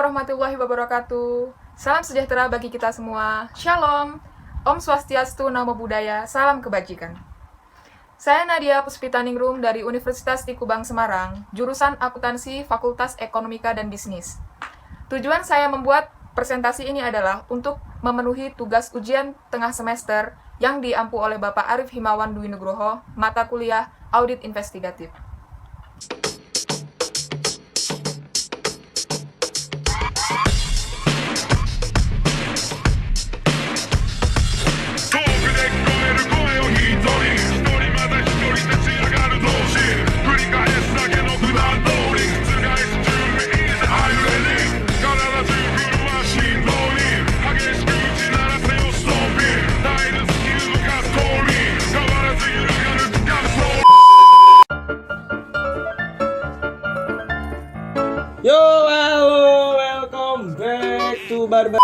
warahmatullahi wabarakatuh. Salam sejahtera bagi kita semua. Shalom. Om Swastiastu, Namo Buddhaya, salam kebajikan. Saya Nadia Puspitaningrum dari Universitas Di Kubang, Semarang, jurusan Akuntansi Fakultas Ekonomika dan Bisnis. Tujuan saya membuat presentasi ini adalah untuk memenuhi tugas ujian tengah semester yang diampu oleh Bapak Arif Himawan Dwi Nugroho, mata kuliah Audit Investigatif. Yo, halo, welcome back to Barbar.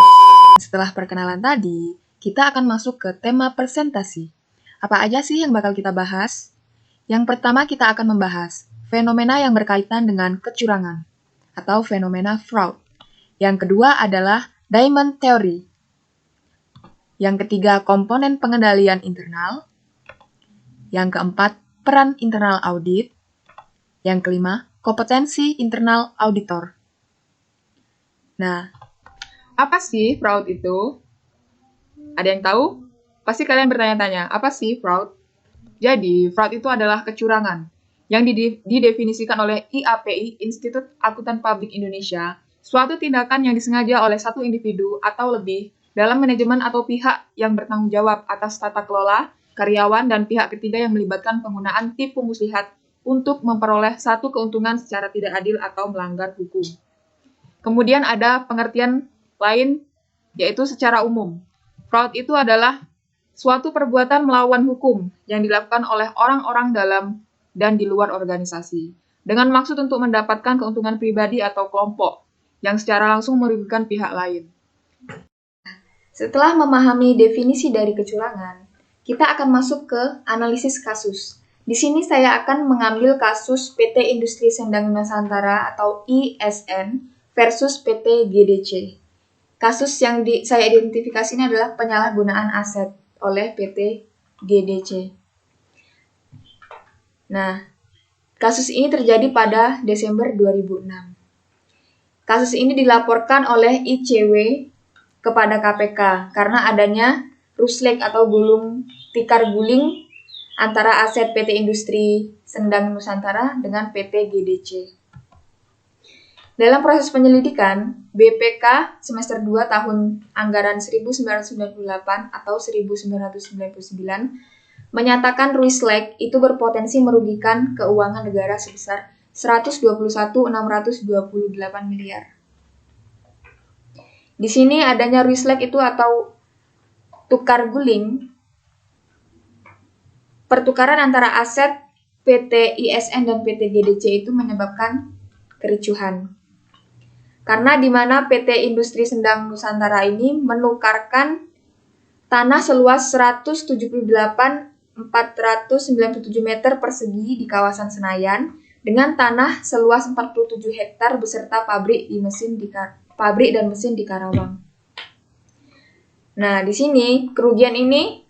Setelah perkenalan tadi, kita akan masuk ke tema presentasi. Apa aja sih yang bakal kita bahas? Yang pertama kita akan membahas fenomena yang berkaitan dengan kecurangan atau fenomena fraud. Yang kedua adalah diamond theory. Yang ketiga komponen pengendalian internal. Yang keempat peran internal audit. Yang kelima kompetensi internal auditor. Nah, apa sih fraud itu? Ada yang tahu? Pasti kalian bertanya-tanya, apa sih fraud? Jadi, fraud itu adalah kecurangan yang didefinisikan oleh IAPI, Institut Akuntan Publik Indonesia, suatu tindakan yang disengaja oleh satu individu atau lebih dalam manajemen atau pihak yang bertanggung jawab atas tata kelola, karyawan, dan pihak ketiga yang melibatkan penggunaan tipu muslihat untuk memperoleh satu keuntungan secara tidak adil atau melanggar hukum. Kemudian ada pengertian lain, yaitu secara umum. Fraud itu adalah suatu perbuatan melawan hukum yang dilakukan oleh orang-orang dalam dan di luar organisasi, dengan maksud untuk mendapatkan keuntungan pribadi atau kelompok yang secara langsung merugikan pihak lain. Setelah memahami definisi dari kecurangan, kita akan masuk ke analisis kasus. Di sini saya akan mengambil kasus PT Industri Sendang Nusantara atau ISN versus PT GDC. Kasus yang saya identifikasi ini adalah penyalahgunaan aset oleh PT GDC. Nah, kasus ini terjadi pada Desember 2006. Kasus ini dilaporkan oleh ICW kepada KPK karena adanya ruslek atau gulung tikar guling antara aset PT Industri Sendang Nusantara dengan PT GDC. Dalam proses penyelidikan, BPK semester 2 tahun anggaran 1998 atau 1999 menyatakan ruslek itu berpotensi merugikan keuangan negara sebesar 121.628 miliar. Di sini adanya ruslek itu atau tukar guling, pertukaran antara aset PT ISN dan PT GDC itu menyebabkan kericuhan. Karena di mana PT Industri Sendang Nusantara ini menukarkan tanah seluas 178.497 meter persegi di kawasan Senayan dengan tanah seluas 47 hektar beserta pabrik dan mesin di Karawang. Nah, di sini kerugian ini,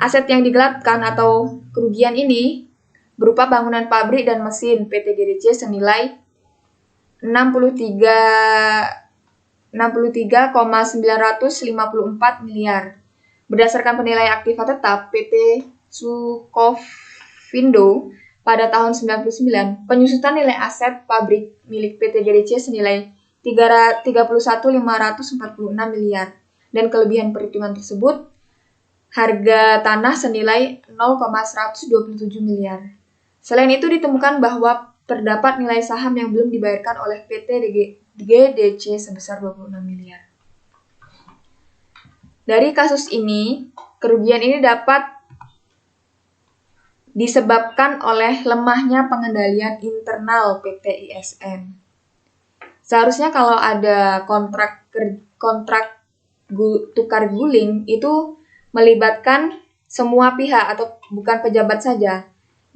aset yang digelapkan atau kerugian ini berupa bangunan pabrik dan mesin PT GDC senilai 63,954 miliar. Berdasarkan penilaian aktiva tetap PT Sukovindo pada tahun 1999, penyusutan nilai aset pabrik milik PT GDC senilai 31.546 miliar dan kelebihan perhitungan tersebut harga tanah senilai 0,127 miliar. Selain itu ditemukan bahwa terdapat nilai saham yang belum dibayarkan oleh PT GDC sebesar 26 miliar. Dari kasus ini, kerugian ini dapat disebabkan oleh lemahnya pengendalian internal PT ISN. Seharusnya kalau ada kontrak tukar guling itu melibatkan semua pihak atau bukan pejabat saja.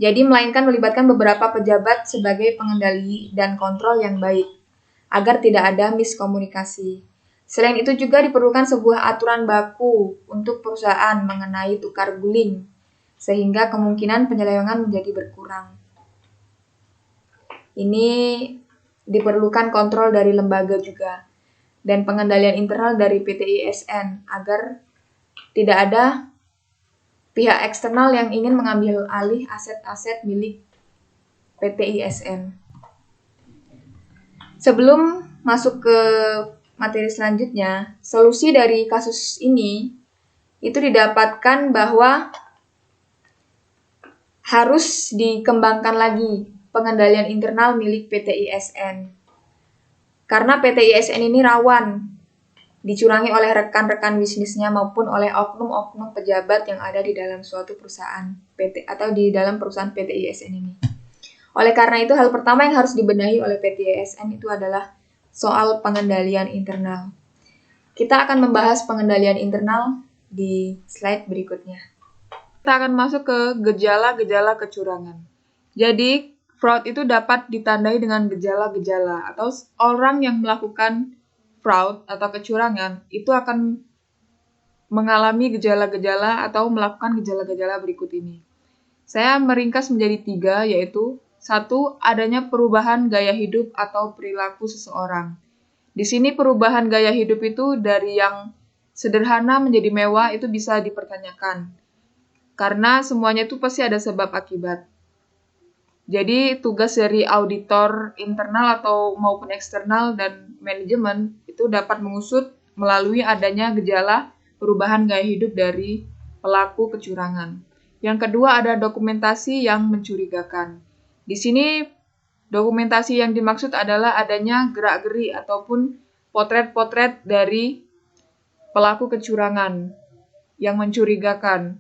Jadi melainkan melibatkan beberapa pejabat sebagai pengendali dan kontrol yang baik. agar tidak ada miskomunikasi. Selain itu juga diperlukan sebuah aturan baku untuk perusahaan mengenai tukar guling, sehingga kemungkinan penyelewengan menjadi berkurang. Ini diperlukan kontrol dari lembaga juga, dan pengendalian internal dari PT ISN agar tidak ada pihak eksternal yang ingin mengambil alih aset-aset milik PT ISN. Sebelum masuk ke materi selanjutnya, solusi dari kasus ini itu didapatkan bahwa harus dikembangkan lagi pengendalian internal milik PT ISN. Karena PT ISN ini rawan dicurangi oleh rekan-rekan bisnisnya maupun oleh oknum-oknum pejabat yang ada di dalam suatu perusahaan PT atau di dalam perusahaan PT ISN ini. Oleh karena itu, hal pertama yang harus dibenahi oleh PT ISN itu adalah soal pengendalian internal. Kita akan membahas pengendalian internal di slide berikutnya. Kita akan masuk ke gejala-gejala kecurangan. Jadi, fraud itu dapat ditandai dengan gejala-gejala atau orang yang melakukan fraud atau kecurangan itu akan mengalami gejala-gejala atau melakukan gejala-gejala berikut ini. Saya meringkas menjadi 3, yaitu 1. Adanya perubahan gaya hidup atau perilaku seseorang. Di sini perubahan gaya hidup itu dari yang sederhana menjadi mewah itu bisa dipertanyakan. Karena semuanya itu pasti ada sebab akibat. Jadi tugas dari auditor internal atau maupun eksternal dan manajemen itu dapat mengusut melalui adanya gejala perubahan gaya hidup dari pelaku kecurangan. Yang kedua ada dokumentasi yang mencurigakan. Di sini dokumentasi yang dimaksud adalah adanya gerak-geri ataupun potret-potret dari pelaku kecurangan yang mencurigakan.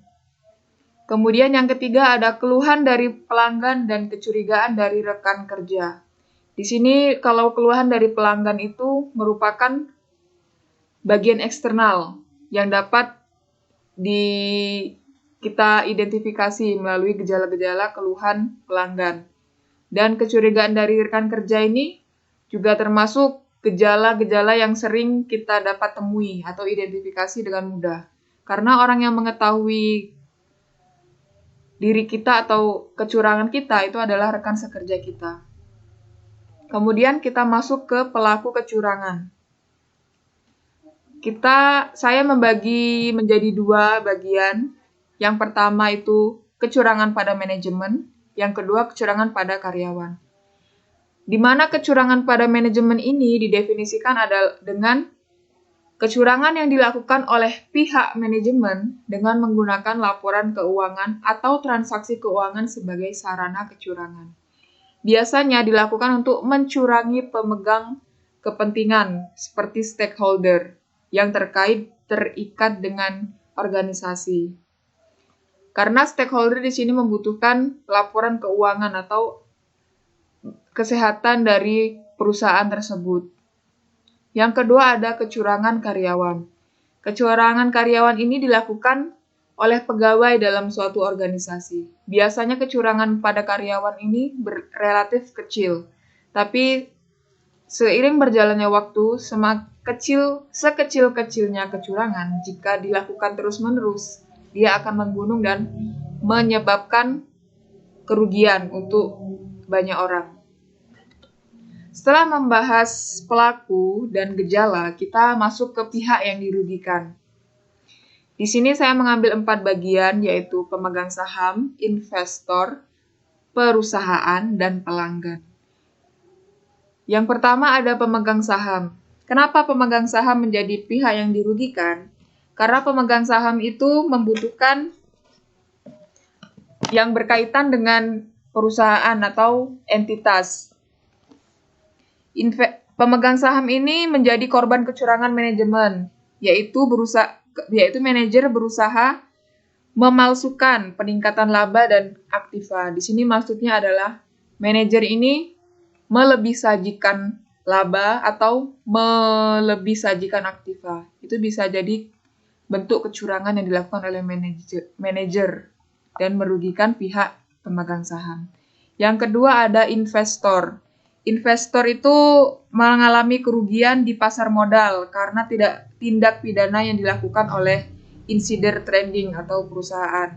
Kemudian yang ketiga ada keluhan dari pelanggan dan kecurigaan dari rekan kerja. Di sini kalau keluhan dari pelanggan itu merupakan bagian eksternal yang dapat kita identifikasi melalui gejala-gejala keluhan pelanggan. Dan kecurigaan dari rekan kerja ini juga termasuk gejala-gejala yang sering kita dapat temui atau identifikasi dengan mudah. Karena orang yang mengetahui diri kita atau kecurangan kita itu adalah rekan sekerja kita. Kemudian kita masuk ke pelaku kecurangan. Saya membagi menjadi 2 bagian. Yang pertama itu kecurangan pada manajemen, yang kedua kecurangan pada karyawan. Di mana kecurangan pada manajemen ini didefinisikan adalah dengan kecurangan yang dilakukan oleh pihak manajemen dengan menggunakan laporan keuangan atau transaksi keuangan sebagai sarana kecurangan. Biasanya dilakukan untuk mencurangi pemegang kepentingan seperti stakeholder yang terikat dengan organisasi. Karena stakeholder di sini membutuhkan laporan keuangan atau kesehatan dari perusahaan tersebut. Yang kedua ada kecurangan karyawan. Kecurangan karyawan ini dilakukan oleh pegawai dalam suatu organisasi. Biasanya kecurangan pada karyawan ini relatif kecil, tapi seiring berjalannya waktu, sekecil-kecilnya kecurangan, jika dilakukan terus-menerus, dia akan menggunung dan menyebabkan kerugian untuk banyak orang. Setelah membahas pelaku dan gejala, kita masuk ke pihak yang dirugikan. Di sini saya mengambil 4 bagian, yaitu pemegang saham, investor, perusahaan, dan pelanggan. Yang pertama ada pemegang saham. Kenapa pemegang saham menjadi pihak yang dirugikan? Karena pemegang saham itu membutuhkan yang berkaitan dengan perusahaan atau entitas. Pemegang saham ini menjadi korban kecurangan manajemen, yaitu manajer berusaha memalsukan peningkatan laba dan aktiva. Di sini maksudnya adalah manajer ini melebihsajikan laba atau melebihsajikan aktiva. Itu bisa jadi bentuk kecurangan yang dilakukan oleh manajer dan merugikan pihak pemegang saham. Yang kedua ada investor. investor itu mengalami kerugian di pasar modal karena tindak pidana yang dilakukan oleh insider trading atau perusahaan.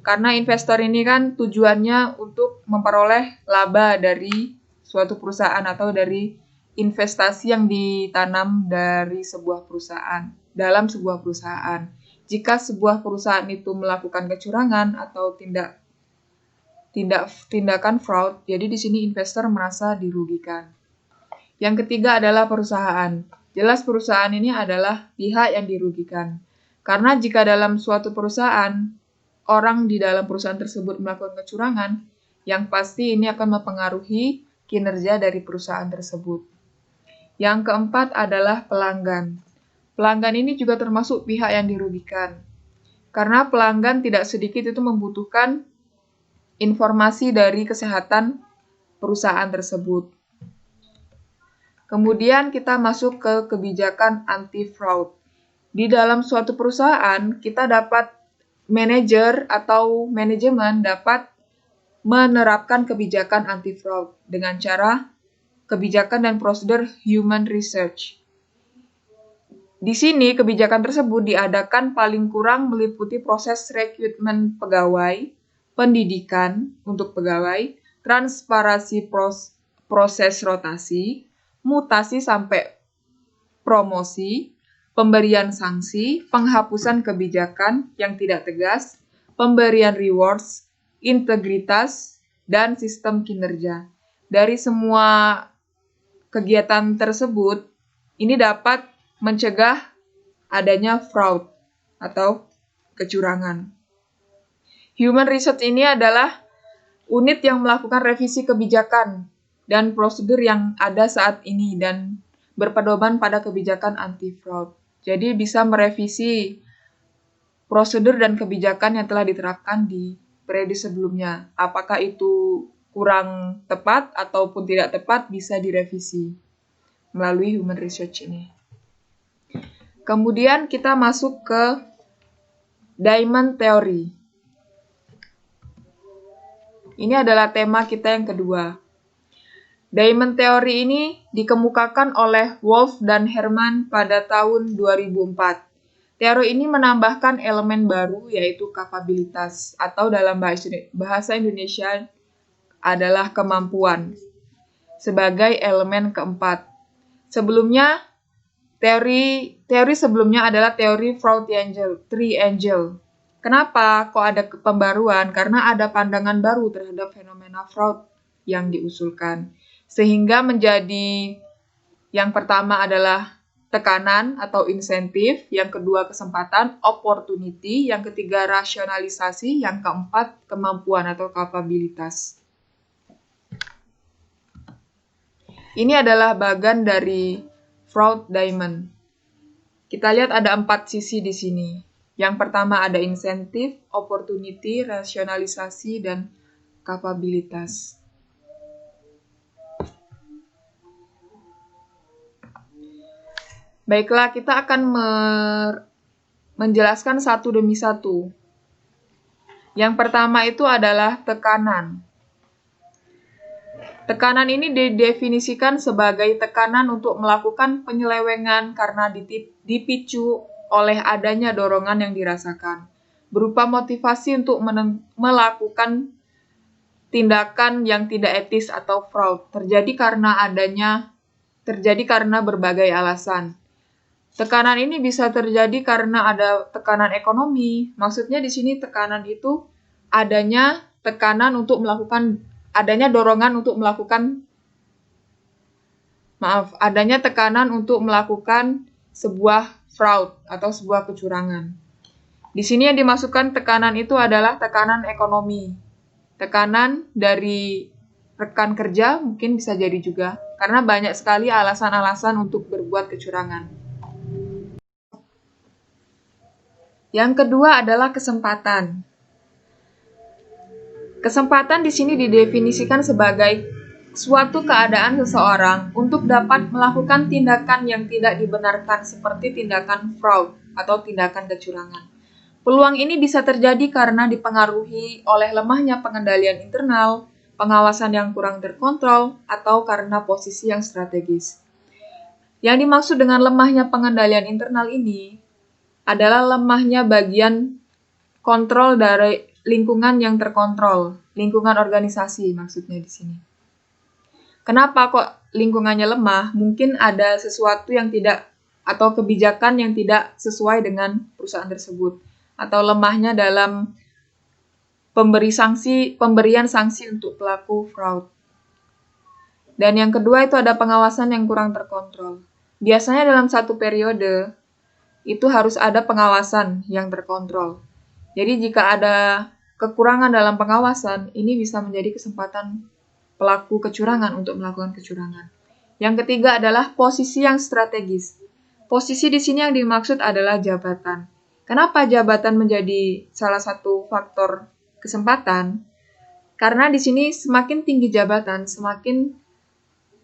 Karena investor ini kan tujuannya untuk memperoleh laba dari suatu perusahaan atau dari investasi yang ditanam dari sebuah perusahaan, dalam sebuah perusahaan. Jika sebuah perusahaan itu melakukan kecurangan atau tindakan fraud, jadi di sini investor merasa dirugikan. Yang ketiga adalah perusahaan. Jelas perusahaan ini adalah pihak yang dirugikan. Karena jika dalam suatu perusahaan, orang di dalam perusahaan tersebut melakukan kecurangan, yang pasti ini akan mempengaruhi kinerja dari perusahaan tersebut. Yang keempat adalah pelanggan. Pelanggan ini juga termasuk pihak yang dirugikan. Karena pelanggan tidak sedikit itu membutuhkan informasi dari kesehatan perusahaan tersebut. Kemudian kita masuk ke kebijakan anti-fraud. Di dalam suatu perusahaan, kita dapat manajer atau manajemen dapat menerapkan kebijakan anti-fraud dengan cara kebijakan dan prosedur human research. Di sini, kebijakan tersebut diadakan paling kurang meliputi proses rekrutmen pegawai, pendidikan untuk pegawai, transparansi proses rotasi, mutasi sampai promosi, pemberian sanksi, penghapusan kebijakan yang tidak tegas, pemberian rewards, integritas, dan sistem kinerja. Dari semua kegiatan tersebut, ini dapat mencegah adanya fraud atau kecurangan. Human Research ini adalah unit yang melakukan revisi kebijakan dan prosedur yang ada saat ini dan berpedoman pada kebijakan anti-fraud. Jadi bisa merevisi prosedur dan kebijakan yang telah diterapkan di periode sebelumnya. Apakah itu kurang tepat ataupun tidak tepat bisa direvisi melalui Human Research ini. Kemudian kita masuk ke Diamond Theory. Ini adalah tema kita yang kedua. Diamond Theory ini dikemukakan oleh Wolf dan Herman pada tahun 2004. Teori ini menambahkan elemen baru yaitu kapabilitas atau dalam bahasa Indonesia adalah kemampuan sebagai elemen keempat. Sebelumnya teori sebelumnya adalah teori fraud triangle. Kenapa kok ada pembaruan? Karena ada pandangan baru terhadap fenomena fraud yang diusulkan. Sehingga menjadi yang pertama adalah tekanan atau insentif, yang kedua kesempatan, opportunity, yang ketiga rasionalisasi, yang keempat kemampuan atau kapabilitas. Ini adalah bagian dari fraud diamond. Kita lihat ada 4 sisi di sini. Yang pertama ada insentif, opportunity, rasionalisasi, dan kapabilitas. Baiklah, kita akan menjelaskan satu demi satu. Yang pertama itu adalah tekanan. Tekanan ini didefinisikan sebagai tekanan untuk melakukan penyelewengan karena dipicu oleh adanya dorongan yang dirasakan, berupa motivasi untuk melakukan tindakan yang tidak etis atau fraud, terjadi karena berbagai alasan. Tekanan ini bisa terjadi karena ada tekanan ekonomi. Maksudnya di sini tekanan itu adanya dorongan untuk melakukan sebuah fraud atau sebuah kecurangan. Di sini yang dimasukkan tekanan itu adalah tekanan ekonomi. Tekanan dari rekan kerja mungkin bisa jadi juga, karena banyak sekali alasan-alasan untuk berbuat kecurangan. Yang kedua adalah kesempatan. Kesempatan di sini didefinisikan sebagai suatu keadaan seseorang untuk dapat melakukan tindakan yang tidak dibenarkan seperti tindakan fraud atau tindakan kecurangan. Peluang ini bisa terjadi karena dipengaruhi oleh lemahnya pengendalian internal, pengawasan yang kurang terkontrol, atau karena posisi yang strategis. Yang dimaksud dengan lemahnya pengendalian internal ini adalah lemahnya bagian kontrol dari lingkungan yang terkontrol, lingkungan organisasi maksudnya di sini. Kenapa kok lingkungannya lemah? Mungkin ada sesuatu yang tidak atau kebijakan yang tidak sesuai dengan perusahaan tersebut, atau lemahnya dalam pemberian sanksi untuk pelaku fraud. Dan yang kedua itu ada pengawasan yang kurang terkontrol. Biasanya dalam satu periode itu harus ada pengawasan yang terkontrol. Jadi jika ada kekurangan dalam pengawasan, ini bisa menjadi kesempatan pelaku kecurangan untuk melakukan kecurangan. Yang ketiga adalah posisi yang strategis. Posisi di sini yang dimaksud adalah jabatan. Kenapa jabatan menjadi salah satu faktor kesempatan? Karena di sini semakin tinggi jabatan, semakin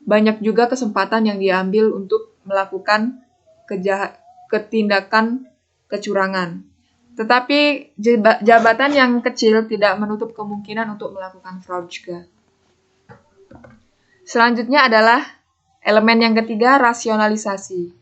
banyak juga kesempatan yang diambil untuk melakukan ketindakan kecurangan. Tetapi jabatan yang kecil tidak menutup kemungkinan untuk melakukan fraud juga. Selanjutnya adalah elemen yang ketiga, rasionalisasi.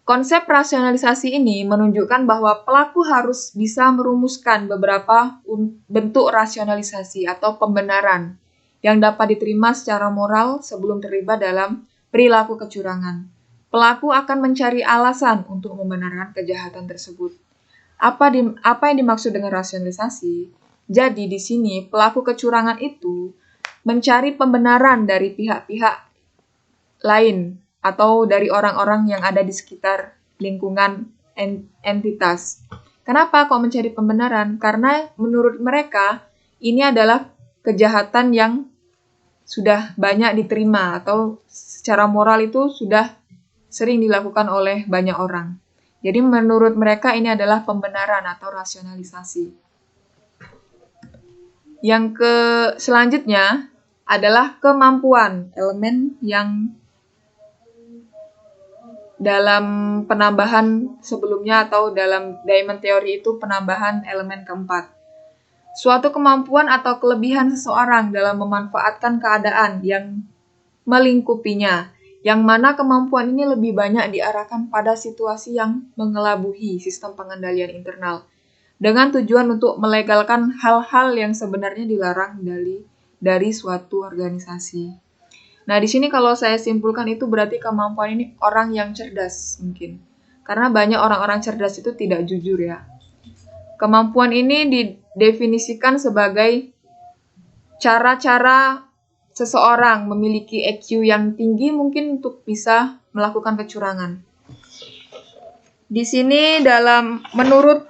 Konsep rasionalisasi ini menunjukkan bahwa pelaku harus bisa merumuskan beberapa bentuk rasionalisasi atau pembenaran yang dapat diterima secara moral sebelum terlibat dalam perilaku kecurangan. Pelaku akan mencari alasan untuk membenarkan kejahatan tersebut. Apa yang dimaksud dengan rasionalisasi? Jadi di sini pelaku kecurangan itu mencari pembenaran dari pihak-pihak lain atau dari orang-orang yang ada di sekitar lingkungan entitas. Kenapa kok mencari pembenaran? Karena menurut mereka ini adalah kejahatan yang sudah banyak diterima atau secara moral itu sudah sering dilakukan oleh banyak orang. Jadi menurut mereka ini adalah pembenaran atau rasionalisasi. Yang selanjutnya adalah kemampuan, elemen yang dalam penambahan sebelumnya atau dalam Diamond Theory itu penambahan elemen keempat. Suatu kemampuan atau kelebihan seseorang dalam memanfaatkan keadaan yang melingkupinya, yang mana kemampuan ini lebih banyak diarahkan pada situasi yang mengelabuhi sistem pengendalian internal, dengan tujuan untuk melegalkan hal-hal yang sebenarnya dilarang dari suatu organisasi. Nah, di sini kalau saya simpulkan itu berarti kemampuan ini orang yang cerdas mungkin. Karena banyak orang-orang cerdas itu tidak jujur ya. Kemampuan ini didefinisikan sebagai cara-cara seseorang memiliki EQ yang tinggi mungkin untuk bisa melakukan kecurangan. Di sini menurut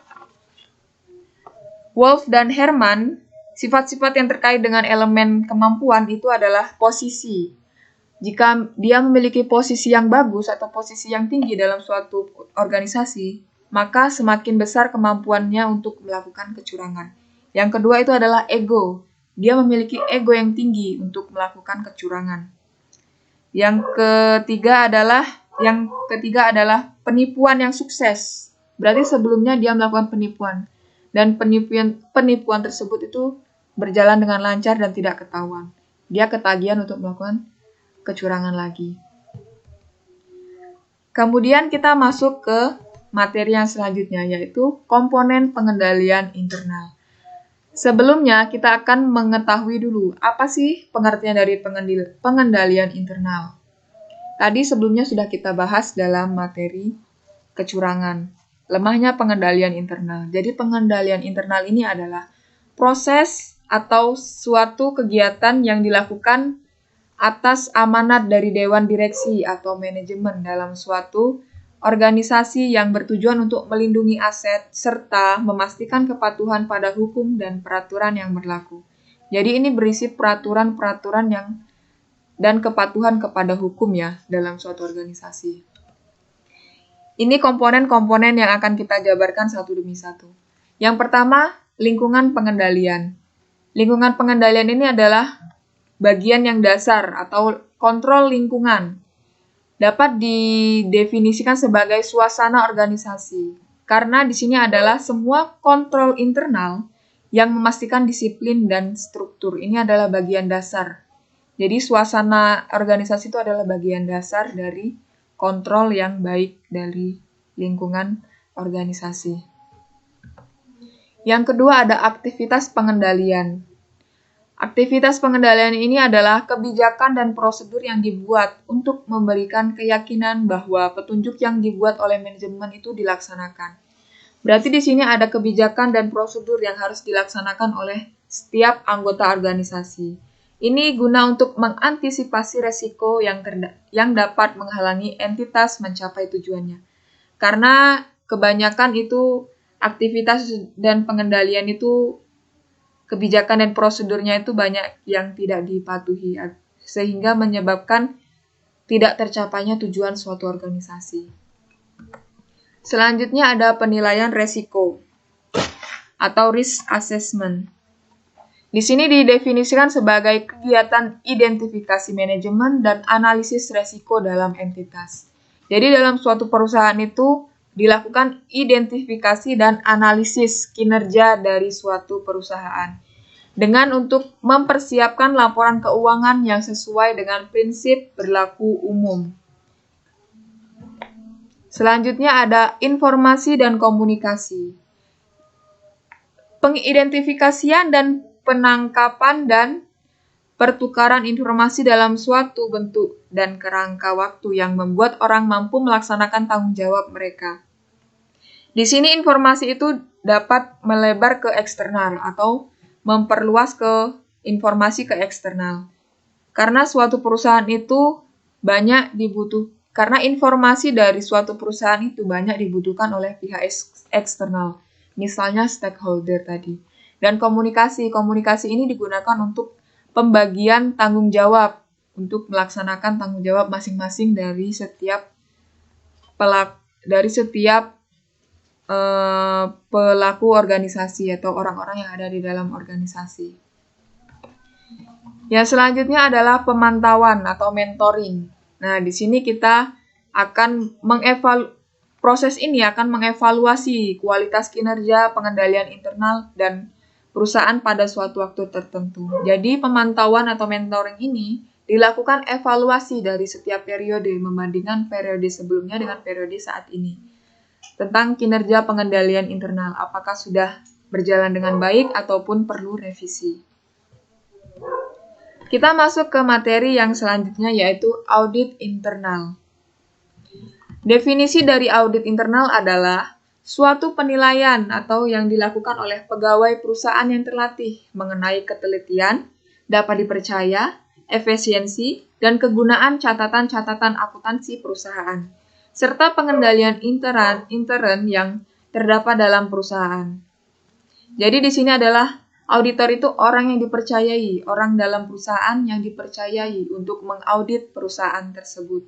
Wolf dan Herman, sifat-sifat yang terkait dengan elemen kemampuan itu adalah posisi. Jika dia memiliki posisi yang bagus atau posisi yang tinggi dalam suatu organisasi, maka semakin besar kemampuannya untuk melakukan kecurangan. Yang kedua itu adalah ego. Dia memiliki ego yang tinggi untuk melakukan kecurangan. Yang ketiga adalah penipuan yang sukses. Berarti sebelumnya dia melakukan penipuan. Dan penipuan tersebut itu berjalan dengan lancar dan tidak ketahuan. Dia ketagihan untuk melakukan kecurangan lagi. Kemudian kita masuk ke materi yang selanjutnya, yaitu komponen pengendalian internal. Sebelumnya, kita akan mengetahui dulu apa sih pengertian dari pengendalian internal. Tadi sebelumnya sudah kita bahas dalam materi kecurangan, lemahnya pengendalian internal. Jadi pengendalian internal ini adalah proses atau suatu kegiatan yang dilakukan atas amanat dari Dewan Direksi atau manajemen dalam suatu organisasi yang bertujuan untuk melindungi aset serta memastikan kepatuhan pada hukum dan peraturan yang berlaku. Jadi ini berisi peraturan-peraturan dan kepatuhan kepada hukum ya dalam suatu organisasi. Ini komponen-komponen yang akan kita jabarkan satu demi satu. Yang pertama, lingkungan pengendalian. Lingkungan pengendalian ini adalah bagian yang dasar atau kontrol lingkungan. Dapat didefinisikan sebagai suasana organisasi. Karena di sini adalah semua kontrol internal yang memastikan disiplin dan struktur. Ini adalah bagian dasar. Jadi suasana organisasi itu adalah bagian dasar dari kontrol yang baik dari lingkungan organisasi. Yang kedua ada aktivitas pengendalian. Aktivitas pengendalian ini adalah kebijakan dan prosedur yang dibuat untuk memberikan keyakinan bahwa petunjuk yang dibuat oleh manajemen itu dilaksanakan. Berarti di sini ada kebijakan dan prosedur yang harus dilaksanakan oleh setiap anggota organisasi. Ini guna untuk mengantisipasi resiko yang dapat menghalangi entitas mencapai tujuannya. Karena kebanyakan itu aktivitas dan pengendalian itu kebijakan dan prosedurnya itu banyak yang tidak dipatuhi sehingga menyebabkan tidak tercapainya tujuan suatu organisasi. Selanjutnya ada penilaian resiko atau risk assessment. Di sini didefinisikan sebagai kegiatan identifikasi manajemen dan analisis resiko dalam entitas. Jadi dalam suatu perusahaan itu dilakukan identifikasi dan analisis kinerja dari suatu perusahaan dengan untuk mempersiapkan laporan keuangan yang sesuai dengan prinsip berlaku umum. Selanjutnya ada informasi dan komunikasi. Pengidentifikasian dan penangkapan dan pertukaran informasi dalam suatu bentuk dan kerangka waktu yang membuat orang mampu melaksanakan tanggung jawab mereka. Di sini informasi itu dapat melebar ke eksternal atau memperluas ke informasi ke eksternal. Karena suatu perusahaan itu karena informasi dari suatu perusahaan itu banyak dibutuhkan oleh pihak eksternal, misalnya stakeholder tadi. Dan komunikasi ini digunakan untuk pembagian tanggung jawab, untuk melaksanakan tanggung jawab masing-masing dari setiap pelaku organisasi atau orang-orang yang ada di dalam organisasi. Yang selanjutnya adalah pemantauan atau mentoring. Nah, di sini kita akan proses ini akan mengevaluasi kualitas kinerja, pengendalian internal, dan perusahaan pada suatu waktu tertentu. Jadi, pemantauan atau mentoring ini dilakukan evaluasi dari setiap periode membandingkan periode sebelumnya dengan periode saat ini. Tentang kinerja pengendalian internal, apakah sudah berjalan dengan baik ataupun perlu revisi. Kita masuk ke materi yang selanjutnya yaitu audit internal. Definisi dari audit internal adalah suatu penilaian atau yang dilakukan oleh pegawai perusahaan yang terlatih mengenai ketelitian, dapat dipercaya, efisiensi, dan kegunaan catatan-catatan akuntansi perusahaan, serta pengendalian intern yang terdapat dalam perusahaan. Jadi di sini adalah auditor itu orang yang dipercayai, orang dalam perusahaan yang dipercayai untuk mengaudit perusahaan tersebut.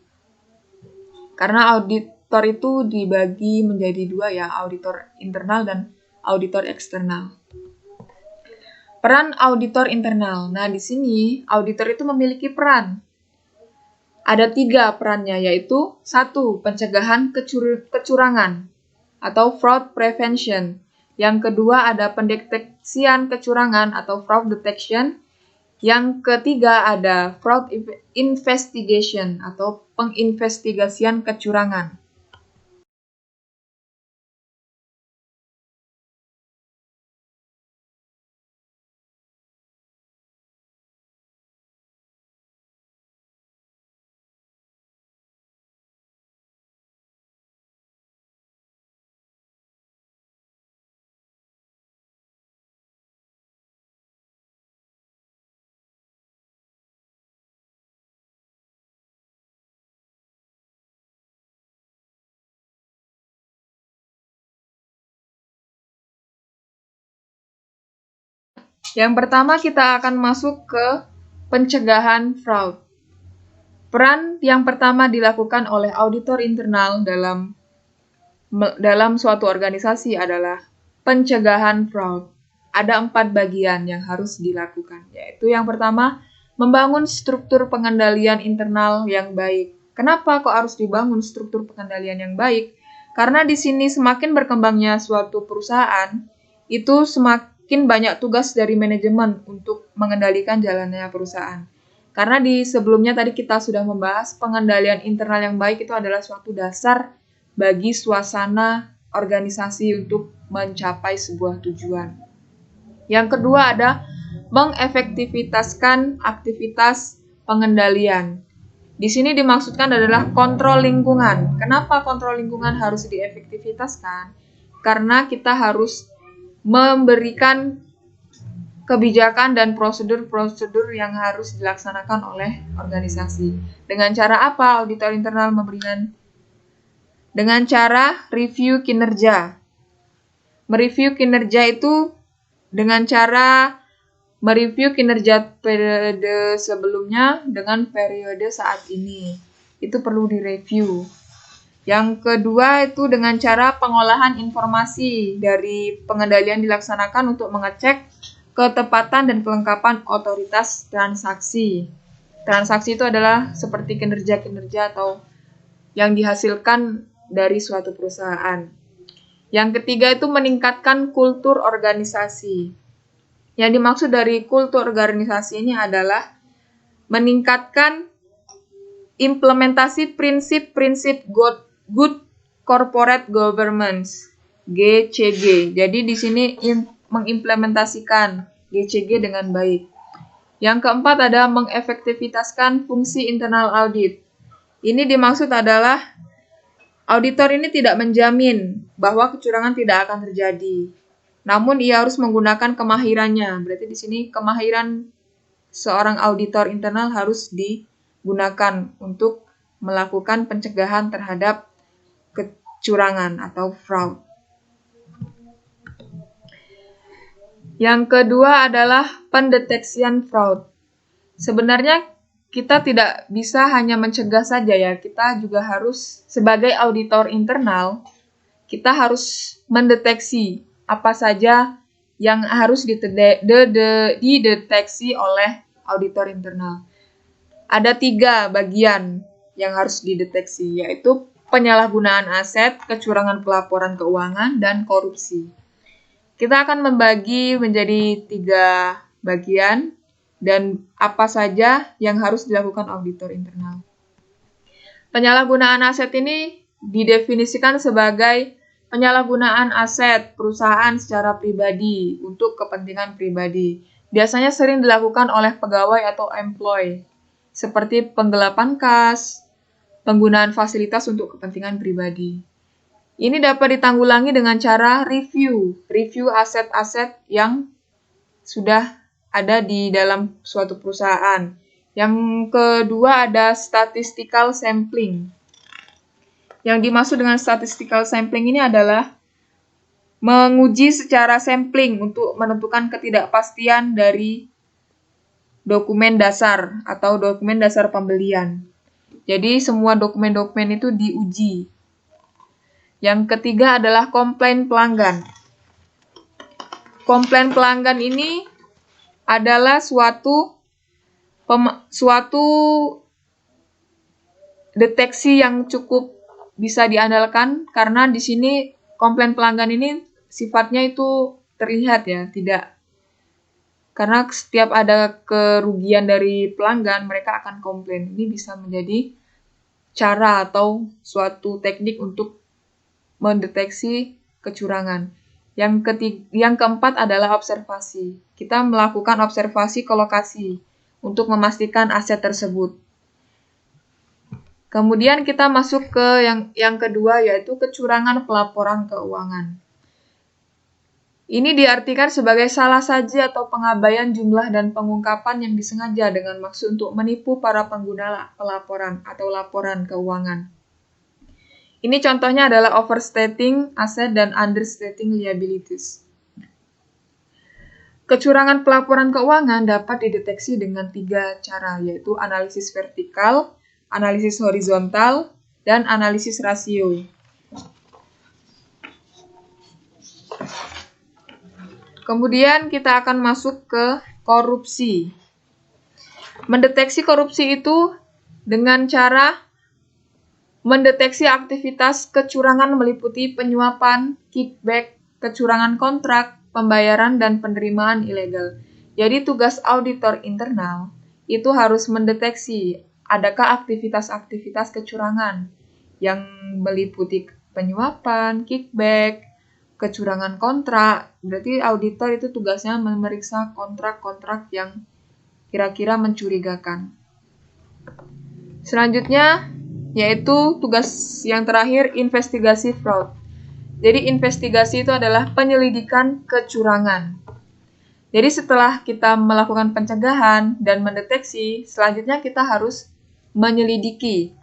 Karena auditor itu dibagi menjadi dua ya, auditor internal dan auditor eksternal. Peran auditor internal. Nah, di sini auditor itu memiliki peran. Ada 3 perannya, yaitu 1. Pencegahan kecurangan atau fraud prevention. Yang kedua ada pendeteksian kecurangan atau fraud detection. Yang ketiga ada fraud investigation atau penginvestigasian kecurangan. Yang pertama kita akan masuk ke pencegahan fraud. Peran yang pertama dilakukan oleh auditor internal dalam suatu organisasi adalah pencegahan fraud. Ada 4 bagian yang harus dilakukan, yaitu yang pertama, membangun struktur pengendalian internal yang baik. Kenapa kok harus dibangun struktur pengendalian yang baik? Karena di sini semakin berkembangnya suatu perusahaan, itu semakin banyak tugas dari manajemen untuk mengendalikan jalannya perusahaan. Karena di sebelumnya tadi kita sudah membahas pengendalian internal yang baik itu adalah suatu dasar bagi suasana organisasi untuk mencapai sebuah tujuan. Yang kedua ada mengefektivitaskan aktivitas pengendalian. Di sini dimaksudkan adalah kontrol lingkungan. Kenapa kontrol lingkungan harus diefektivitaskan? Karena kita harus memberikan kebijakan dan prosedur-prosedur yang harus dilaksanakan oleh organisasi. Dengan cara apa auditor internal memberikan? Dengan cara review kinerja. Mereview kinerja itu dengan cara mereview kinerja periode sebelumnya dengan periode saat ini. Itu perlu direview. Yang kedua itu dengan cara pengolahan informasi dari pengendalian dilaksanakan untuk mengecek ketepatan dan kelengkapan otoritas transaksi. Transaksi itu adalah seperti kinerja-kinerja atau yang dihasilkan dari suatu perusahaan. Yang ketiga itu meningkatkan kultur organisasi. Yang dimaksud dari kultur organisasi ini adalah meningkatkan implementasi prinsip-prinsip good corporate governance (GCG). Jadi di sini mengimplementasikan GCG dengan baik. Yang keempat ada mengefektivitaskan fungsi internal audit. Ini dimaksud adalah auditor ini tidak menjamin bahwa kecurangan tidak akan terjadi. Namun ia harus menggunakan kemahirannya. Berarti di sini kemahiran seorang auditor internal harus digunakan untuk melakukan pencegahan terhadap kecurangan atau fraud. Yang kedua adalah pendeteksian fraud. Sebenarnya kita tidak bisa hanya mencegah saja ya, kita juga harus sebagai auditor internal, kita harus mendeteksi apa saja yang harus dideteksi oleh auditor internal. Ada 3 bagian yang harus dideteksi, yaitu penyalahgunaan aset, kecurangan pelaporan keuangan, dan korupsi. Kita akan membagi menjadi 3 bagian dan apa saja yang harus dilakukan auditor internal. Penyalahgunaan aset ini didefinisikan sebagai penyalahgunaan aset perusahaan secara pribadi untuk kepentingan pribadi. Biasanya sering dilakukan oleh pegawai atau employee, seperti penggelapan kas, penggunaan fasilitas untuk kepentingan pribadi. Ini dapat ditanggulangi dengan cara review aset-aset yang sudah ada di dalam suatu perusahaan. Yang kedua ada statistical sampling. Yang dimaksud dengan statistical sampling ini adalah menguji secara sampling untuk menentukan ketidakpastian dari dokumen dasar atau dokumen dasar pembelian. Jadi semua dokumen-dokumen itu diuji. Yang ketiga adalah komplain pelanggan. Komplain pelanggan ini adalah suatu deteksi yang cukup bisa diandalkan karena di sini komplain pelanggan ini sifatnya itu terlihat ya, tidak. Karena setiap ada kerugian dari pelanggan, mereka akan komplain. Ini bisa menjadi cara atau suatu teknik untuk mendeteksi kecurangan. Yang keempat adalah observasi. Kita melakukan observasi ke lokasi untuk memastikan aset tersebut. Kemudian kita masuk ke yang kedua, yaitu kecurangan pelaporan keuangan. Ini diartikan sebagai salah saji atau pengabaian jumlah dan pengungkapan yang disengaja dengan maksud untuk menipu para pengguna pelaporan atau laporan keuangan. Ini contohnya adalah overstating aset dan understating liabilities. Kecurangan pelaporan keuangan dapat dideteksi dengan 3 cara, yaitu analisis vertikal, analisis horizontal, dan analisis rasio. Kemudian kita akan masuk ke korupsi. Mendeteksi korupsi itu dengan cara mendeteksi aktivitas kecurangan meliputi penyuapan, kickback, kecurangan kontrak, pembayaran, dan penerimaan ilegal. Jadi tugas auditor internal itu harus mendeteksi adakah aktivitas-aktivitas kecurangan yang meliputi penyuapan, kickback, kecurangan kontrak. Berarti auditor itu tugasnya memeriksa kontrak-kontrak yang kira-kira mencurigakan. Selanjutnya, yaitu tugas yang terakhir, investigasi fraud. Jadi investigasi itu adalah penyelidikan kecurangan. Jadi setelah kita melakukan pencegahan dan mendeteksi, selanjutnya kita harus menyelidiki.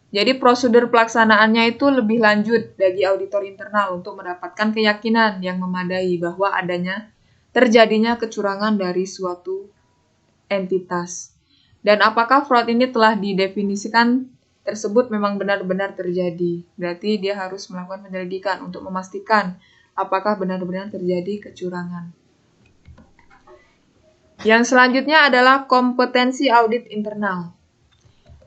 Jadi prosedur pelaksanaannya itu lebih lanjut bagi auditor internal untuk mendapatkan keyakinan yang memadai bahwa terjadinya kecurangan dari suatu entitas. Dan apakah fraud ini telah didefinisikan tersebut memang benar-benar terjadi. Berarti dia harus melakukan penyelidikan untuk memastikan apakah benar-benar terjadi kecurangan. Yang selanjutnya adalah kompetensi audit internal.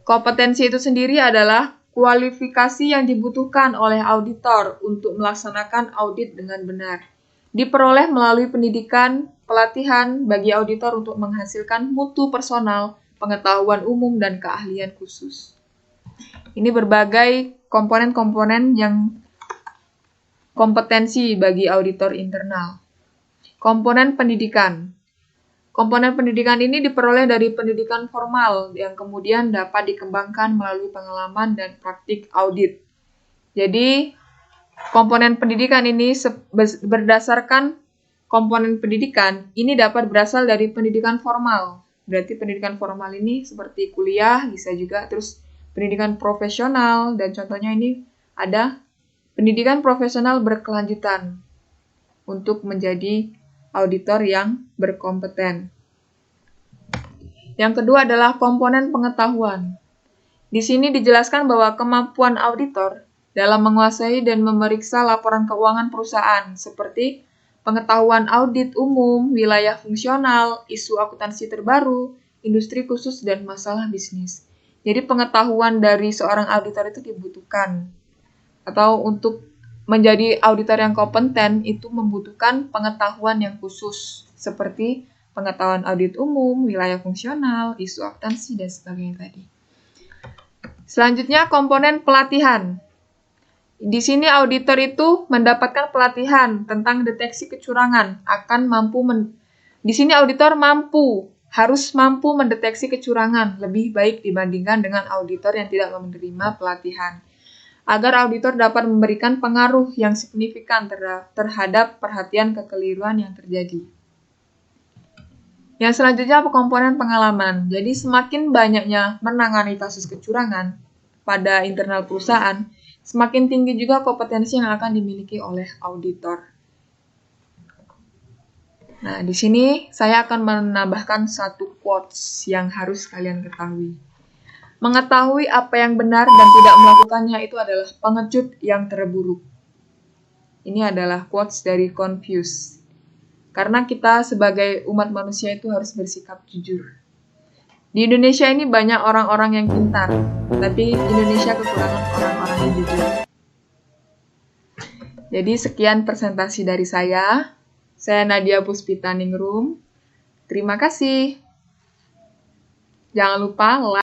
Kompetensi itu sendiri adalah kualifikasi yang dibutuhkan oleh auditor untuk melaksanakan audit dengan benar. Diperoleh melalui pendidikan, pelatihan bagi auditor untuk menghasilkan mutu personal, pengetahuan umum, dan keahlian khusus. Ini berbagai komponen-komponen yang kompetensi bagi auditor internal. Komponen pendidikan. Komponen pendidikan ini diperoleh dari pendidikan formal yang kemudian dapat dikembangkan melalui pengalaman dan praktik audit. Jadi, komponen pendidikan ini berdasarkan komponen pendidikan ini dapat berasal dari pendidikan formal. Berarti pendidikan formal ini seperti kuliah, bisa juga terus pendidikan profesional, dan contohnya ini ada pendidikan profesional berkelanjutan untuk menjadi auditor yang berkompeten. Yang kedua adalah komponen pengetahuan. Di sini dijelaskan bahwa kemampuan auditor dalam menguasai dan memeriksa laporan keuangan perusahaan seperti pengetahuan audit umum, wilayah fungsional, isu akuntansi terbaru, industri khusus, dan masalah bisnis. Jadi pengetahuan dari seorang auditor itu dibutuhkan. Atau untuk menjadi auditor yang kompeten itu membutuhkan pengetahuan yang khusus seperti pengetahuan audit umum, wilayah fungsional, isu akuntansi, dan sebagainya tadi. Selanjutnya komponen pelatihan. Di sini auditor itu mendapatkan pelatihan tentang deteksi kecurangan, di sini auditor harus mampu mendeteksi kecurangan lebih baik dibandingkan dengan auditor yang tidak menerima pelatihan, agar auditor dapat memberikan pengaruh yang signifikan terhadap perhatian kekeliruan yang terjadi. Yang selanjutnya komponen pengalaman. Jadi semakin banyaknya menangani kasus kecurangan pada internal perusahaan, semakin tinggi juga kompetensi yang akan dimiliki oleh auditor. Nah, di sini saya akan menambahkan satu quotes yang harus kalian ketahui. Mengetahui apa yang benar dan tidak melakukannya itu adalah pengecut yang terburuk. Ini adalah quotes dari Confucius. Karena kita sebagai umat manusia itu harus bersikap jujur. Di Indonesia ini banyak orang-orang yang pintar, tapi Indonesia kekurangan orang-orang yang jujur. Jadi sekian presentasi dari saya. Saya Nadia Puspita Ningrum. Terima kasih. Jangan lupa like.